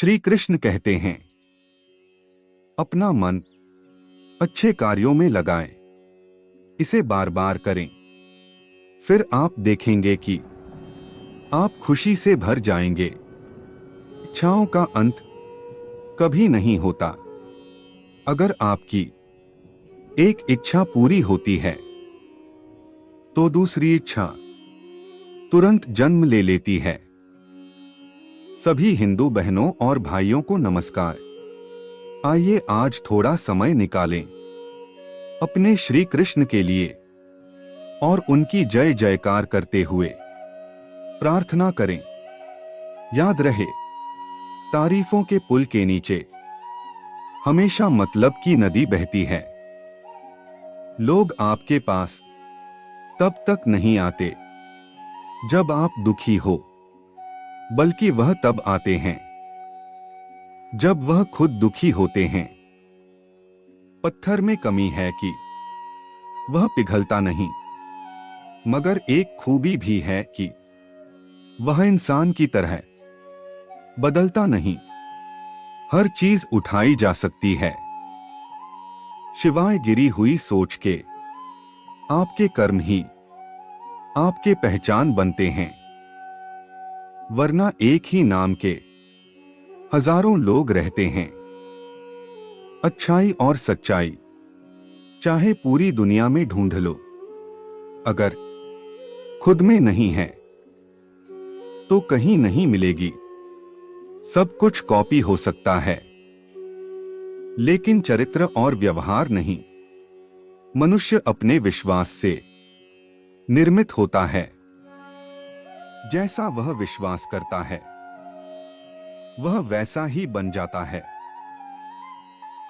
श्री कृष्ण कहते हैं, अपना मन अच्छे कार्यों में लगाएं, इसे बार बार करें, फिर आप देखेंगे कि आप खुशी से भर जाएंगे। इच्छाओं का अंत कभी नहीं होता। अगर आपकी एक इच्छा पूरी होती है तो दूसरी इच्छा तुरंत जन्म ले लेती है। सभी हिंदू बहनों और भाइयों को नमस्कार। आइए आज थोड़ा समय निकालें अपने श्री कृष्ण के लिए और उनकी जय जयकार करते हुए प्रार्थना करें। याद रहे, तारीफों के पुल के नीचे हमेशा मतलब की नदी बहती है। लोग आपके पास तब तक नहीं आते जब आप दुखी हो, बल्कि वह तब आते हैं जब वह खुद दुखी होते हैं। पत्थर में कमी है कि वह पिघलता नहीं, मगर एक खूबी भी है कि वह इंसान की तरह बदलता नहीं। हर चीज उठाई जा सकती है, शिवाय गिरी हुई सोच के। आपके कर्म ही आपके पहचान बनते हैं, वरना एक ही नाम के हजारों लोग रहते हैं। अच्छाई और सच्चाई चाहे पूरी दुनिया में ढूंढ लो, अगर खुद में नहीं है तो कहीं नहीं मिलेगी। सब कुछ कॉपी हो सकता है, लेकिन चरित्र और व्यवहार नहीं। मनुष्य अपने विश्वास से निर्मित होता है। जैसा वह विश्वास करता है वह वैसा ही बन जाता है।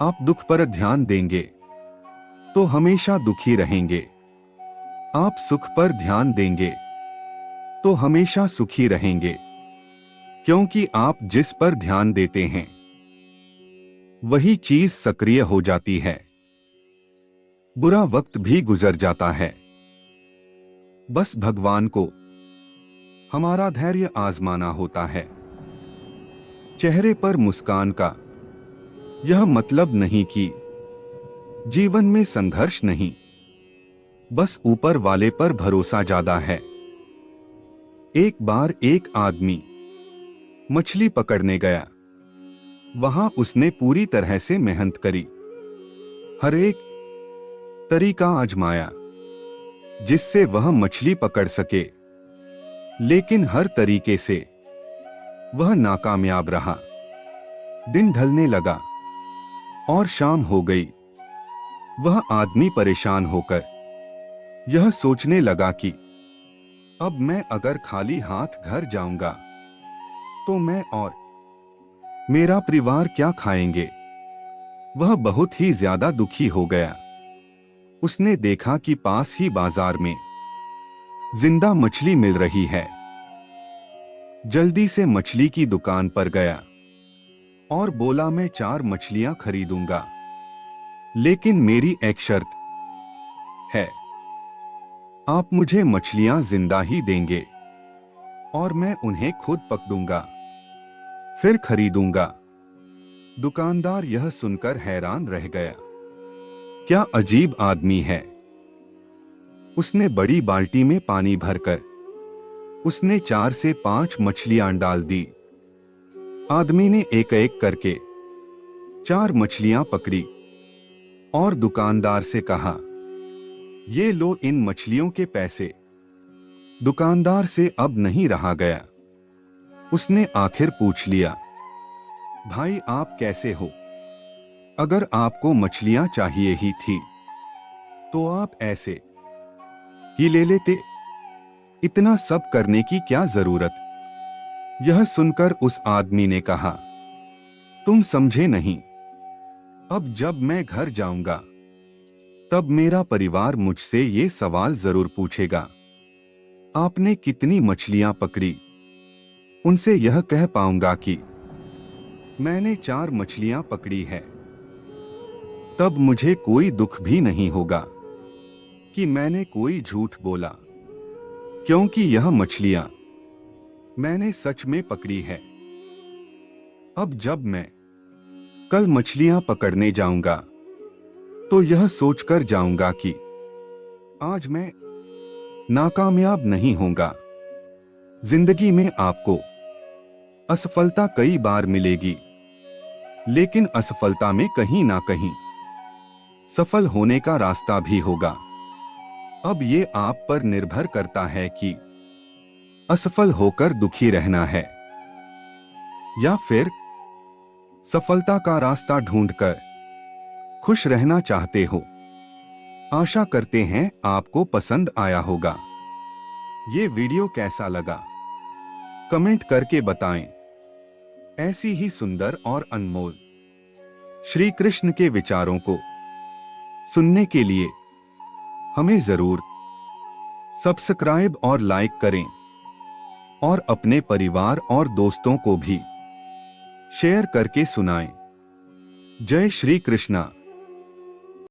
आप दुख पर ध्यान देंगे तो हमेशा दुखी रहेंगे। आप सुख पर ध्यान देंगे तो हमेशा सुखी रहेंगे, क्योंकि आप जिस पर ध्यान देते हैं वही चीज सक्रिय हो जाती है। बुरा वक्त भी गुजर जाता है, बस भगवान को हमारा धैर्य आजमाना होता है। चेहरे पर मुस्कान का यह मतलब नहीं कि जीवन में संघर्ष नहीं, बस ऊपर वाले पर भरोसा ज्यादा है। एक बार एक आदमी मछली पकड़ने गया। वहां उसने पूरी तरह से मेहनत करी, हर एक तरीका आजमाया जिससे वह मछली पकड़ सके, लेकिन हर तरीके से वह नाकामयाब रहा। दिन ढलने लगा और शाम हो गई। वह आदमी परेशान होकर यह सोचने लगा कि अब मैं अगर खाली हाथ घर जाऊंगा तो मैं और मेरा परिवार क्या खाएंगे। वह बहुत ही ज्यादा दुखी हो गया। उसने देखा कि पास ही बाजार में जिंदा मछली मिल रही है। जल्दी से मछली की दुकान पर गया और बोला, मैं 4 मछलियां खरीदूंगा, लेकिन मेरी एक शर्त है। आप मुझे मछलियां जिंदा ही देंगे और मैं उन्हें खुद पकड़ूंगा, फिर खरीदूंगा। दुकानदार यह सुनकर हैरान रह गया। क्या अजीब आदमी है। उसने बड़ी बाल्टी में पानी भरकर उसने 4 से 5 मछलियां डाल दी। आदमी ने एक एक करके 4 मछलियां पकड़ी और दुकानदार से कहा, ये लो इन मछलियों के पैसे। दुकानदार से अब नहीं रहा गया। उसने आखिर पूछ लिया, भाई आप कैसे हो? अगर आपको मछलियां चाहिए ही थी तो आप ऐसे ही ले लेते। इतना सब करने की क्या जरूरत? यह सुनकर उस आदमी ने कहा, तुम समझे नहीं। अब जब मैं घर जाऊंगा तब मेरा परिवार मुझसे ये सवाल जरूर पूछेगा, आपने कितनी मछलियां पकड़ी? उनसे यह कह पाऊंगा कि मैंने 4 मछलियां पकड़ी है। तब मुझे कोई दुख भी नहीं होगा कि मैंने कोई झूठ बोला, क्योंकि यह मछलियां मैंने सच में पकड़ी है। अब जब मैं कल मछलियां पकड़ने जाऊंगा तो यह सोचकर जाऊंगा कि आज मैं नाकामयाब नहीं होऊंगा। जिंदगी में आपको असफलता कई बार मिलेगी, लेकिन असफलता में कहीं ना कहीं सफल होने का रास्ता भी होगा। अब ये आप पर निर्भर करता है कि असफल होकर दुखी रहना है या फिर सफलता का रास्ता ढूंढकर खुश रहना चाहते हो। आशा करते हैं आपको पसंद आया होगा। ये वीडियो कैसा लगा कमेंट करके बताएं। ऐसी ही सुंदर और अनमोल श्री कृष्ण के विचारों को सुनने के लिए हमें जरूर सब्सक्राइब और लाइक करें और अपने परिवार और दोस्तों को भी शेयर करके सुनाएं। जय श्री कृष्णा।